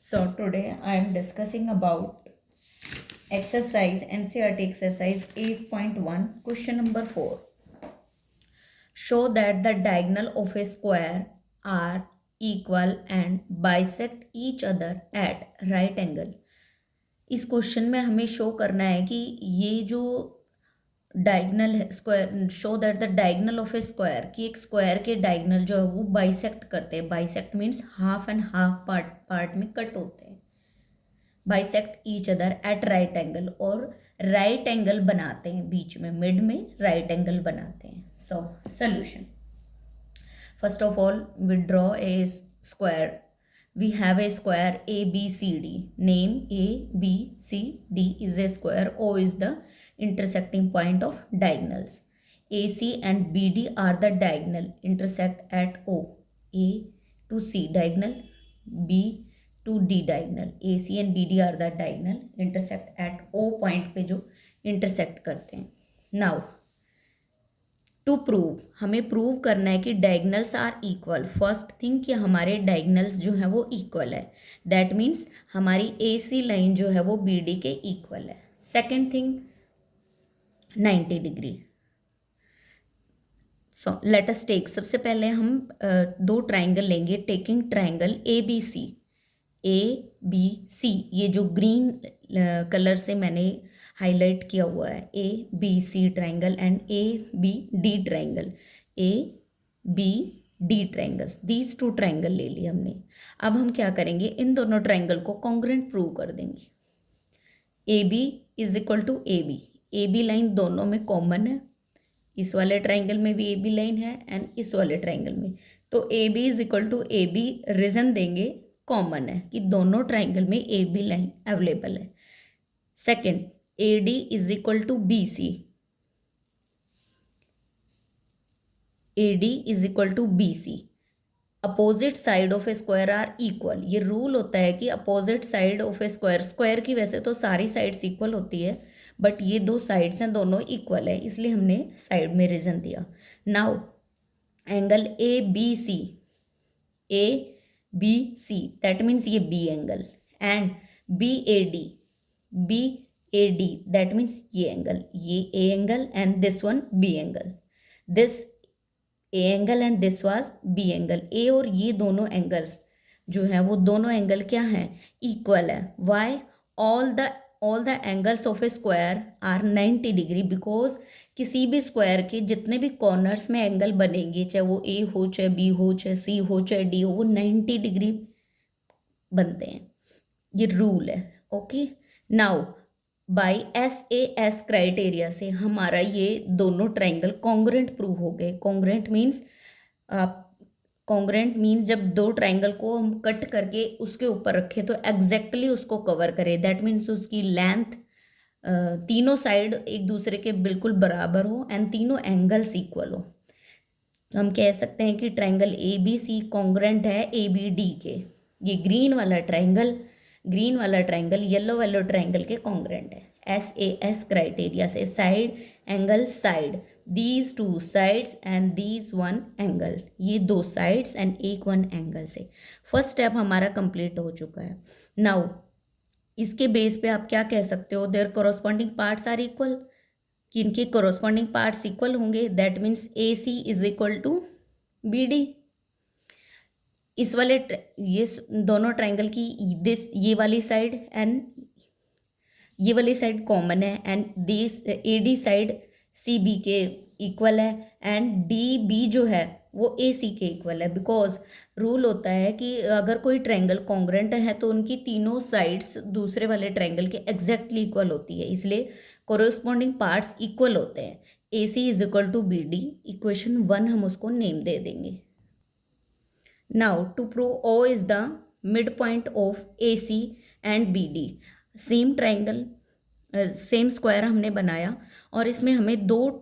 So today I am discussing about exercise NCERT exercise 8.1 question number 4. Show that the diagonal of a square are equal and bisect each other at right angle. इस question में हमें show करना है कि ये जो diagonal है square, show that the diagonal of a square, कि एक स्क्वायर के डायगनल जो है वो बाइसेक्ट करते हैं. Bisect means half and half part में कट होते हैं. Bisect each other at right angle, और राइट एंगल बनाते हैं बीच में, मिड में राइट एंगल बनाते हैं. So solution, first of all we draw a square. We have a square ABCD. Name ABCD is a square. O is the intersecting point of diagonals. AC and BD are the diagonal. Intersect at O. A to C diagonal. B to D diagonal. AC and BD are the diagonal. Intersect at O point पे जो intersect करते हैं. Now to prove, हमें prove करना है कि diagonals are equal. First thing कि हमारे डायगनल्स जो हैं वो इक्वल है. दैट मीन्स हमारी AC लाइन जो है वो BD के इक्वल है. Second thing 90 degree. So let us take, सबसे पहले हम दो ट्राइंगल लेंगे. टेकिंग ट्राइंगल ABC, ये जो ग्रीन कलर से मैंने हाईलाइट किया हुआ है, ABC triangle and ABD triangle. ABD triangle, these two triangle ले लिए हमने. अब हम क्या करेंगे, इन दोनों ट्राइंगल को कॉन्ग्रुएंट प्रूव कर देंगे. AB is equal to AB line दोनों में कॉमन है. इस वाले ट्राइंगल में भी AB लाइन है एंड इस वाले ट्राइंगल में. तो AB is equal to AB, reason देंगे कॉमन है कि दोनों ट्राइंगल में AB लाइन अवेलेबल है. Second, AD is equal to BC. AD is equal to BC. Opposite side of a square are equal. ये रूल होता है कि opposite side of a square की वैसे तो सारी साइड्स इक्वल होती है, बट ये दो साइड्स हैं दोनों इक्वल है, इसलिए हमने साइड में रीजन दिया. Now angle ABC, that means ये B angle, and BAD, that means ये एंगल, ये A angle and this one B angle. This A angle and this was B angle. A और ये दोनों एंगल्स जो हैं वो दोनों एंगल क्या हैं, इक्वल है. Why? All the angles of a square are 90 degree, because किसी भी स्क्वायर के जितने भी कॉर्नर्स में एंगल बनेंगे, चाहे वो A हो, चाहे B हो, चाहे C हो, चाहे D हो, वो 90 डिग्री बनते हैं. ये रूल है. Okay, now by SAS criteria से हमारा ये दोनों ट्राइंगल कॉन्ग्रुएंट प्रूव हो गए. कॉन्ग्रुएंट मीन्स जब दो ट्राइंगल को हम कट करके उसके ऊपर रखें तो एग्जैक्टली उसको कवर करें. दैट मीन्स उसकी लेंथ तीनों साइड एक दूसरे के बिल्कुल बराबर हो एंड तीनों एंगल्स इक्वल हो. हम कह सकते हैं कि ट्राइंगल ABC कॉन्ग्रुएंट है ABD के. ये ग्रीन वाला ट्राइंगल येलो वाला ट्राइंगल के कॉन्ग्रुएंट है. SAS क्राइटेरिया से side angle side, these two sides and these one angle, ये दो साइड्स एंड एक वन एंगल से फर्स्ट स्टेप हमारा कंप्लीट हो चुका है. नाउ इसके बेस पे आप क्या कह सकते हो, their corresponding parts are equal, कि इनके कोरोस्पॉन्डिंग पार्ट्स इक्वल होंगे. That means AC is equal to BD. इस वाले ये दोनों ट्राइंगल की ये वाली साइड एंड ये वाली साइड कॉमन है and this AD side CB के इक्वल है एंड DB जो है वो AC के इक्वल है. बिकॉज रूल होता है कि अगर कोई ट्राइंगल कॉन्ग्रुएंट है तो उनकी तीनों साइड्स दूसरे वाले ट्राइंगल के एग्जैक्टली इक्वल होती है, इसलिए कोरोस्पॉन्डिंग पार्ट्स इक्वल होते हैं. AC is equal to BD. Equation 1 हम उसको नेम दे देंगे. Now to prove O is the mid point of AC and BD. Same triangle, same square हमने बनाया और इसमें हमें इन दो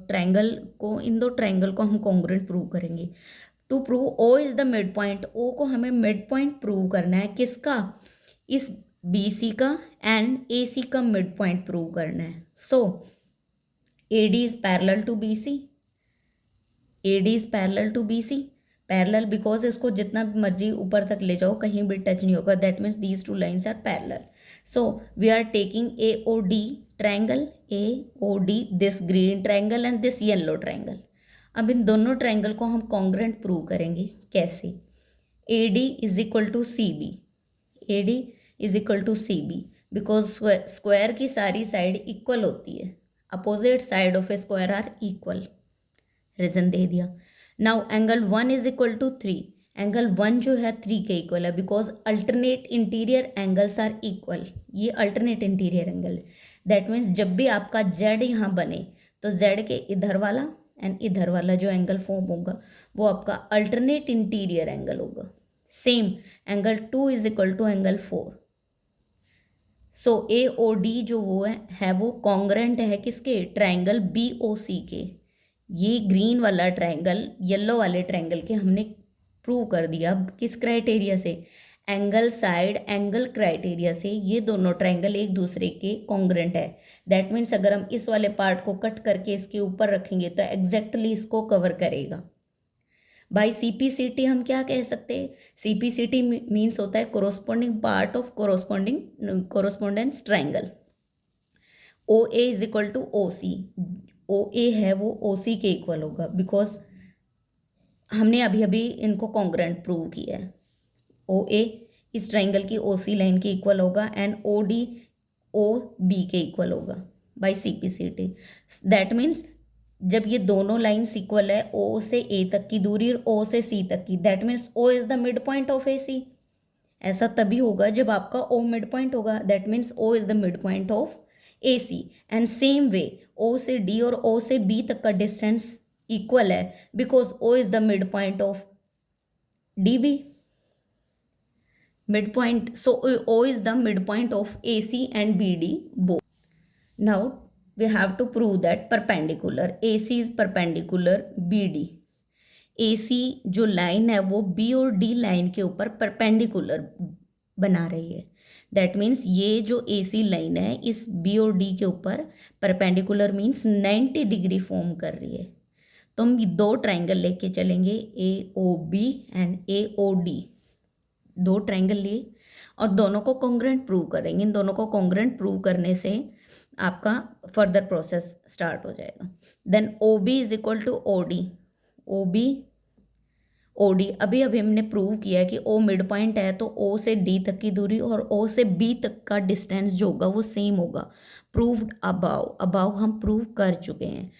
ट्राइंगल को हम कॉन्ग्रुएंट प्रूव करेंगे. To prove O is the mid point, O को हमें मिड पॉइंट प्रूव करना है. किसका? इस BC का एंड AC का मिड पॉइंट प्रूव करना है. So AD is parallel to BC. Parallel because इसको जितना मर्जी ऊपर तक ले जाओ कहीं भी टच नहीं होगा, that means these two lines are parallel. So we are taking a O D triangle, a O D, this green triangle and this yellow triangle. अब इन दोनों ट्रायंगल को हम कॉन्ग्रुएंट प्रूव करेंगे. कैसे? A D is equal to C B, A D is equal to C B because square की सारी side equal होती है. Opposite side of a square are equal. Reason दे दिया. Now angle 1 is equal to 3. Angle 1 जो है 3 के equal है because alternate interior angles are equal. ये alternate interior angle, that means जब भी आपका जेड यहाँ बने तो जेड के इधर वाला एंड इधर वाला जो एंगल फॉर्म होगा वो आपका अल्टरनेट इंटीरियर एंगल होगा. Same angle 2 is equal to angle 4. So A O D जो वो है वो कॉन्ग्रुएंट है किसके? ट्रायंगल बी ओ सी के. ये ग्रीन वाला ट्रायंगल येलो वाले ट्रायंगल के हमने प्रूव कर दिया. किस क्राइटेरिया से? एंगल साइड एंगल क्राइटेरिया से ये दोनों ट्रायंगल एक दूसरे के कॉन्ग्रुएंट है. दैट मीन्स अगर हम इस वाले पार्ट को कट करके इसके ऊपर रखेंगे तो एग्जैक्टली इसको कवर करेगा. बाय सीपीसीटी हम क्या कह सकते हैं? सीपीसीटी मीन्स होता है corresponding part of correspondence triangle. O A is equal to O C. O A है वो ओ सी के इक्वल होगा बिकॉज हमने अभी अभी इनको कॉन्ग्रुएंट प्रूव किया है. ओ ए इस ट्रायंगल की ओ सी लाइन के इक्वल होगा and O D O B के इक्वल होगा बाय सीपीसीटी. दैट मीन्स जब ये दोनों लाइन्स इक्वल है, ओ से ए तक की दूरी और ओ से सी तक की, that means O is the mid point of A C. ऐसा तभी होगा जब आपका ओ मिड पॉइंट होगा. That means O is the mid point of A C. And same way O से डी और ओ से बी तक का डिस्टेंस इक्वल है because O is the mid point of D B. midpoint, so O is the midpoint of AC and BD both. Now we have to prove that perpendicular AC is perpendicular BD. AC जो line है वो B और D line के ऊपर perpendicular बना रही है. That means ये जो AC लाइन है इस B और D के ऊपर परपेंडिकुलर मीन्स 90 डिग्री फॉर्म कर रही है. तो हम दो ट्राइंगल लेके चलेंगे AOB एंड AOD. दो ट्रायंगल लिए और दोनों को कॉन्ग्रुएंट प्रूव करेंगे. इन दोनों को कॉन्ग्रुएंट प्रूव करने से आपका फर्दर प्रोसेस स्टार्ट हो जाएगा. Then O B is equal to O D. O B O D अभी अभी हमने प्रूव किया है कि ओ मिड पॉइंट है तो ओ से डी तक की दूरी और ओ से बी तक का डिस्टेंस जो होगा वो सेम होगा. प्रूव्ड अबाव हम प्रूव कर चुके हैं.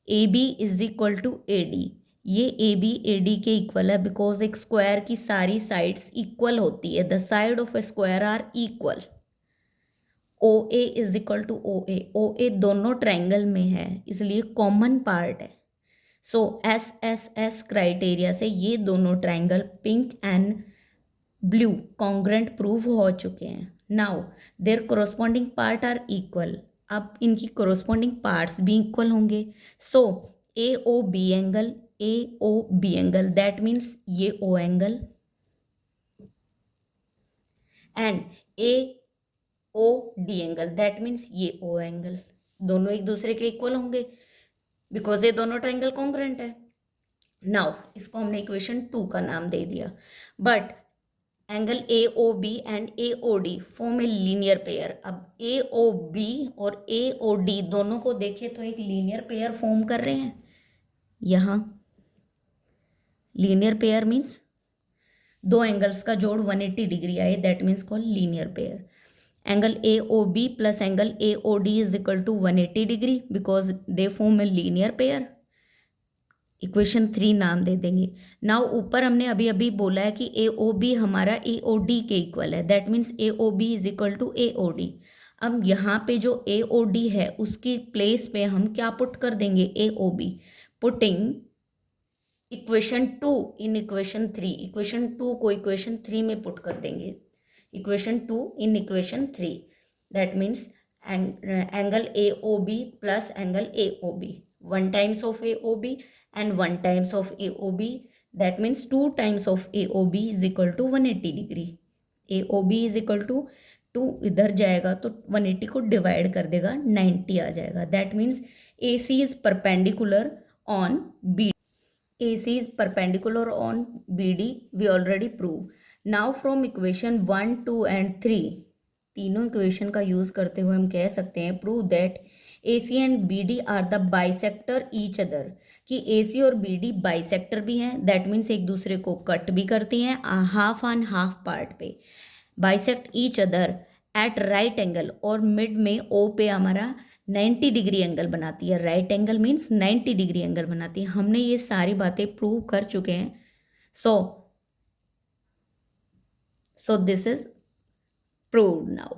A B is equal to A D. ये ए बी ए डी के इक्वल है बिकॉज एक स्क्वायर की सारी साइड्स इक्वल होती है. The side of a square are equal. O A is equal to O A. O A दोनों triangle में है इसलिए कॉमन पार्ट है. So S S S criteria से ये दोनों triangle pink and blue congruent prove हो चुके हैं. Now there corresponding part are equal. अब इनकी कोरोस्पोंडिंग पार्ट्स भी इक्वल होंगे. So A O B angle, A O B angle, that means ये O angle and A O D angle, that means ये O angle. दोनों एक दूसरे के इक्वल होंगे बिकॉज ये दोनों ट्रायंगल कॉन्ग्रुएंट है. नाउ इसको हमने इक्वेशन 2 का नाम दे दिया. But angle A O B and A O D form a linear pair. अब ए ओ बी और ए ओ डी दोनों को देखें तो एक लीनियर पेयर फॉर्म कर रहे हैं. यहाँ लीनियर पेयर मीन्स दो एंगल्स का जोड़ 180 डिग्री आए, that means called linear pair. Angle A O B plus angle A O D is equal to 180 degree because they form a linear pair. Equation 3 नाम दे देंगे. नाउ ऊपर हमने अभी अभी बोला है कि ए ओ बी हमारा ए ओ डी के इक्वल है, that means A O B is equal to A O D. अब यहाँ पे जो ए ओ डी है उसकी प्लेस पे हम क्या पुट कर देंगे? A O B. Putting equation 2 in equation 3. Equation 2 को इक्वेशन 3 में पुट कर देंगे. Equation 2 in equation 3, that means angle A O B plus angle A O B, 1 times of A O B and 1 times of AOB, that means 2 times of AOB is equal to 180 degree. AOB is equal to 2 इधर जाएगा तो 180 को divide कर देगा, 90 आ जाएगा. That means AC is perpendicular on B. AC is perpendicular on BD, we already prove. Now from equation 1, 2 and 3, तीनों equation का use करते हुए हम कह सकते हैं prove that AC and BD are the bisector each other, कि AC और BD बाइसेक्टर भी हैं, दैट मीन्स एक दूसरे को कट भी करती हैं हाफ ऑन हाफ पार्ट पे, bisect each other at right angle, और मिड में O पे हमारा 90 डिग्री एंगल बनाती है, right angle means 90 degree angle बनाती है। हमने ये सारी बातें प्रूव कर चुके हैं। So this is proved now.